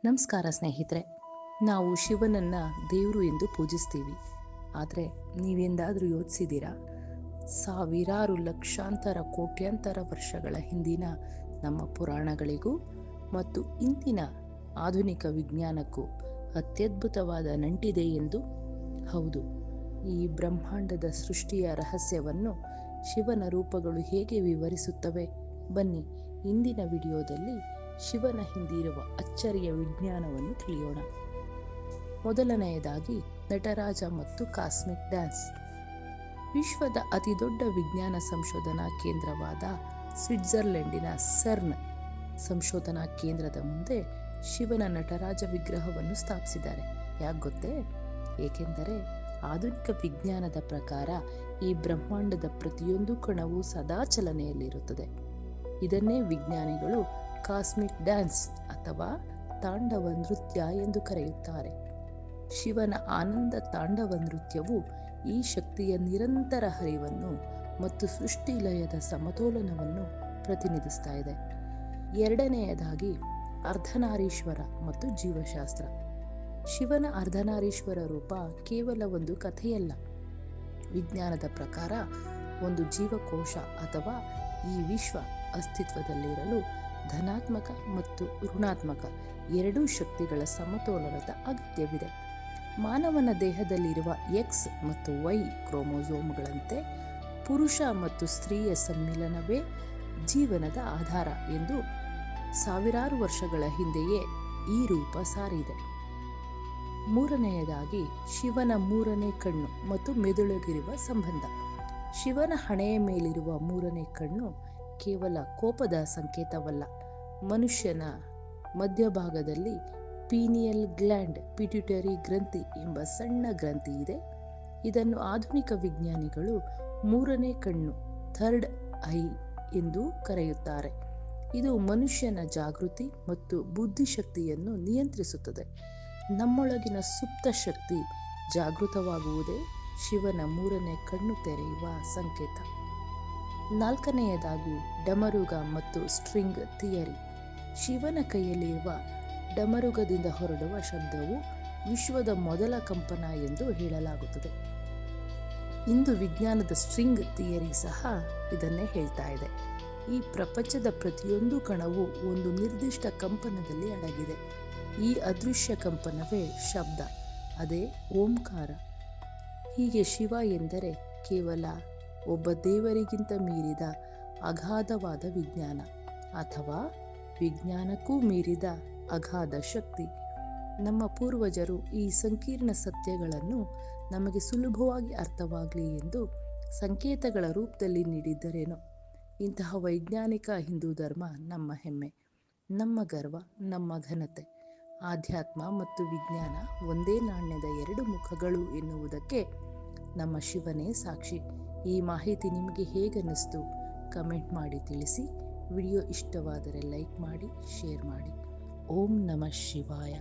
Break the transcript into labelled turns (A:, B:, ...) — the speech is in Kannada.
A: ನಮಸ್ಕಾರ ಸ್ನೇಹಿತರೆ. ನಾವು ಶಿವನನ್ನು ದೇವರು ಎಂದು ಪೂಜಿಸ್ತೀವಿ. ಆದರೆ ನೀವೆಂದಾದರೂ ಯೋಚಿಸಿದ್ದೀರಾ, ಸಾವಿರಾರು ಲಕ್ಷಾಂತರ ಕೋಟ್ಯಾಂತರ ವರ್ಷಗಳ ಹಿಂದಿನ ನಮ್ಮ ಪುರಾಣಗಳಿಗೂ ಮತ್ತು ಇಂದಿನ ಆಧುನಿಕ ವಿಜ್ಞಾನಕ್ಕೂ ಅತ್ಯದ್ಭುತವಾದ ನಂಟಿದೆ ಎಂದು? ಹೌದು, ಈ ಬ್ರಹ್ಮಾಂಡದ ಸೃಷ್ಟಿಯ ರಹಸ್ಯವನ್ನು ಶಿವನ ರೂಪಗಳು ಹೇಗೆ ವಿವರಿಸುತ್ತವೆ? ಬನ್ನಿ, ಇಂದಿನ ವಿಡಿಯೋದಲ್ಲಿ ಶಿವನ ಹಿಂದಿರುವ ಅಚ್ಚರಿಯ ವಿಜ್ಞಾನವನ್ನು ತಿಳಿಯೋಣ. ಮೊದಲನೆಯದಾಗಿ, ನಟರಾಜ ಮತ್ತು ಕಾಸ್ಮಿಕ್ ಡ್ಯಾನ್ಸ್. ವಿಶ್ವದ ಅತಿದೊಡ್ಡ ವಿಜ್ಞಾನ ಸಂಶೋಧನಾ ಕೇಂದ್ರವಾದ ಸ್ವಿಟ್ಜರ್ಲೆಂಡಿನ ಸರ್ನ್ ಸಂಶೋಧನಾ ಕೇಂದ್ರದ ಮುಂದೆ ಶಿವನ ನಟರಾಜ ವಿಗ್ರಹವನ್ನು ಸ್ಥಾಪಿಸಿದ್ದಾರೆ. ಯಾಕೆ ಗೊತ್ತೇ? ಏಕೆಂದರೆ ಆಧುನಿಕ ವಿಜ್ಞಾನದ ಪ್ರಕಾರ ಈ ಬ್ರಹ್ಮಾಂಡದ ಪ್ರತಿಯೊಂದು ಕಣವೂ ಸದಾ ಚಲನೆಯಲ್ಲಿರುತ್ತದೆ. ಇದನ್ನೇ ವಿಜ್ಞಾನಿಗಳು ಕಾಸ್ಮಿಕ್ ಡ್ಯಾನ್ಸ್ ಅಥವಾ ತಾಂಡವ ನೃತ್ಯ ಎಂದು ಕರೆಯುತ್ತಾರೆ. ಶಿವನ ಆನಂದ ತಾಂಡವ ನೃತ್ಯವು ಈ ಶಕ್ತಿಯ ನಿರಂತರ ಹರಿವನ್ನು ಮತ್ತು ಸೃಷ್ಟಿ ಲಯದ ಸಮತೋಲನವನ್ನು ಪ್ರತಿನಿಧಿಸ್ತಾ ಇದೆ. ಎರಡನೆಯದಾಗಿ, ಅರ್ಧನಾರೀಶ್ವರ ಮತ್ತು ಜೀವಶಾಸ್ತ್ರ. ಶಿವನ ಅರ್ಧನಾರೀಶ್ವರ ರೂಪ ಕೇವಲ ಒಂದು ಕಥೆಯಲ್ಲ. ವಿಜ್ಞಾನದ ಪ್ರಕಾರ ಒಂದು ಜೀವಕೋಶ ಅಥವಾ ಈ ವಿಶ್ವ ಅಸ್ತಿತ್ವದಲ್ಲಿರಲು ಧನಾತ್ಮಕ ಮತ್ತು ಋಣಾತ್ಮಕ ಎರಡೂ ಶಕ್ತಿಗಳ ಸಮತೋಲನದ ಅಗತ್ಯವಿದೆ. ಮಾನವನ ದೇಹದಲ್ಲಿರುವ ಎಕ್ಸ್ ಮತ್ತು ವೈ ಕ್ರೋಮೋಸೋಮ್ಗಳಂತೆ ಪುರುಷ ಮತ್ತು ಸ್ತ್ರೀಯ ಸಮ್ಮಿಲನವೇ ಜೀವನದ ಆಧಾರ ಎಂದು ಸಾವಿರಾರು ವರ್ಷಗಳ ಹಿಂದೆಯೇ ಈ ರೂಪ ಸಾರಿದೆ. ಮೂರನೆಯದಾಗಿ, ಶಿವನ ಮೂರನೇ ಕಣ್ಣು ಮತ್ತು ಮೆದುಳಿಗಿರುವ ಸಂಬಂಧ. ಶಿವನ ಹಣೆಯ ಮೇಲಿರುವ ಮೂರನೇ ಕಣ್ಣು ಕೇವಲ ಕೋಪದ ಸಂಕೇತವಲ್ಲ. ಮನುಷ್ಯನ ಮಧ್ಯಭಾಗದಲ್ಲಿ ಪೀನಿಯಲ್ ಗ್ಲ್ಯಾಂಡ್, ಪಿಟ್ಯೂಟರಿ ಗ್ರಂಥಿ ಎಂಬ ಸಣ್ಣ ಗ್ರಂಥಿ ಇದೆ. ಇದನ್ನು ಆಧುನಿಕ ವಿಜ್ಞಾನಿಗಳು ಮೂರನೇ ಕಣ್ಣು, ಥರ್ಡ್ ಐ ಎಂದು ಕರೆಯುತ್ತಾರೆ. ಇದು ಮನುಷ್ಯನ ಜಾಗೃತಿ ಮತ್ತು ಬುದ್ಧಿಶಕ್ತಿಯನ್ನು ನಿಯಂತ್ರಿಸುತ್ತದೆ. ನಮ್ಮೊಳಗಿನ ಸುಪ್ತ ಶಕ್ತಿ ಜಾಗೃತವಾಗುವುದೇ ಶಿವನ ಮೂರನೇ ಕಣ್ಣು ತೆರೆಯುವ ಸಂಕೇತ. ನಾಲ್ಕನೆಯದಾಗಿ, ಡಮರುಗ ಮತ್ತು ಸ್ಟ್ರಿಂಗ್ ಥಿಯರಿ. ಶಿವನ ಕೈಯಲ್ಲಿರುವ ಡಮರುಗದಿಂದ ಹೊರಡುವ ಶಬ್ದವು ವಿಶ್ವದ ಮೊದಲ ಕಂಪನ ಎಂದು ಹೇಳಲಾಗುತ್ತದೆ. ಇಂದು ವಿಜ್ಞಾನದ ಸ್ಟ್ರಿಂಗ್ ಥಿಯರಿ ಸಹ ಇದನ್ನೇ ಹೇಳ್ತಾ ಇದೆ. ಈ ಪ್ರಪಂಚದ ಪ್ರತಿಯೊಂದು ಕಣವು ಒಂದು ನಿರ್ದಿಷ್ಟ ಕಂಪನದಲ್ಲಿ ಅಡಗಿದೆ. ಈ ಅದೃಶ್ಯ ಕಂಪನವೇ ಶಬ್ದ, ಅದೇ ಓಂಕಾರ. ಹೀಗೆ ಶಿವ ಎಂದರೆ ಕೇವಲ ಒಬ್ಬ ದೇವರಿಗಿಂತ ಮೀರಿದ ಅಗಾಧವಾದ ವಿಜ್ಞಾನ, ಅಥವಾ ವಿಜ್ಞಾನಕ್ಕೂ ಮೀರಿದ ಅಗಾಧ ಶಕ್ತಿ. ನಮ್ಮ ಪೂರ್ವಜರು ಈ ಸಂಕೀರ್ಣ ಸತ್ಯಗಳನ್ನು ನಮಗೆ ಸುಲಭವಾಗಿ ಅರ್ಥವಾಗಲಿ ಎಂದು ಸಂಕೇತಗಳ ರೂಪದಲ್ಲಿ ನೀಡಿದ್ದರೇನೋ. ಇಂತಹ ವೈಜ್ಞಾನಿಕ ಹಿಂದೂ ಧರ್ಮ ನಮ್ಮ ಹೆಮ್ಮೆ, ನಮ್ಮ ಗರ್ವ, ನಮ್ಮ ಘನತೆ. ಆಧ್ಯಾತ್ಮ ಮತ್ತು ವಿಜ್ಞಾನ ಒಂದೇ ನಾಣ್ಯದ ಎರಡು ಮುಖಗಳು ಎನ್ನುವುದಕ್ಕೆ ನಮ್ಮ ಶಿವನೇ ಸಾಕ್ಷಿ. ಈ ಮಾಹಿತಿ ನಿಮಗೆ ಹೇಗನ್ನಿಸ್ತು? ಕಮೆಂಟ್ ಮಾಡಿ ತಿಳಿಸಿ. ವಿಡಿಯೋ ಇಷ್ಟವಾದರೆ ಲೈಕ್ ಮಾಡಿ, ಶೇರ್ ಮಾಡಿ. ಓಂ ನಮಃ ಶಿವಾಯ.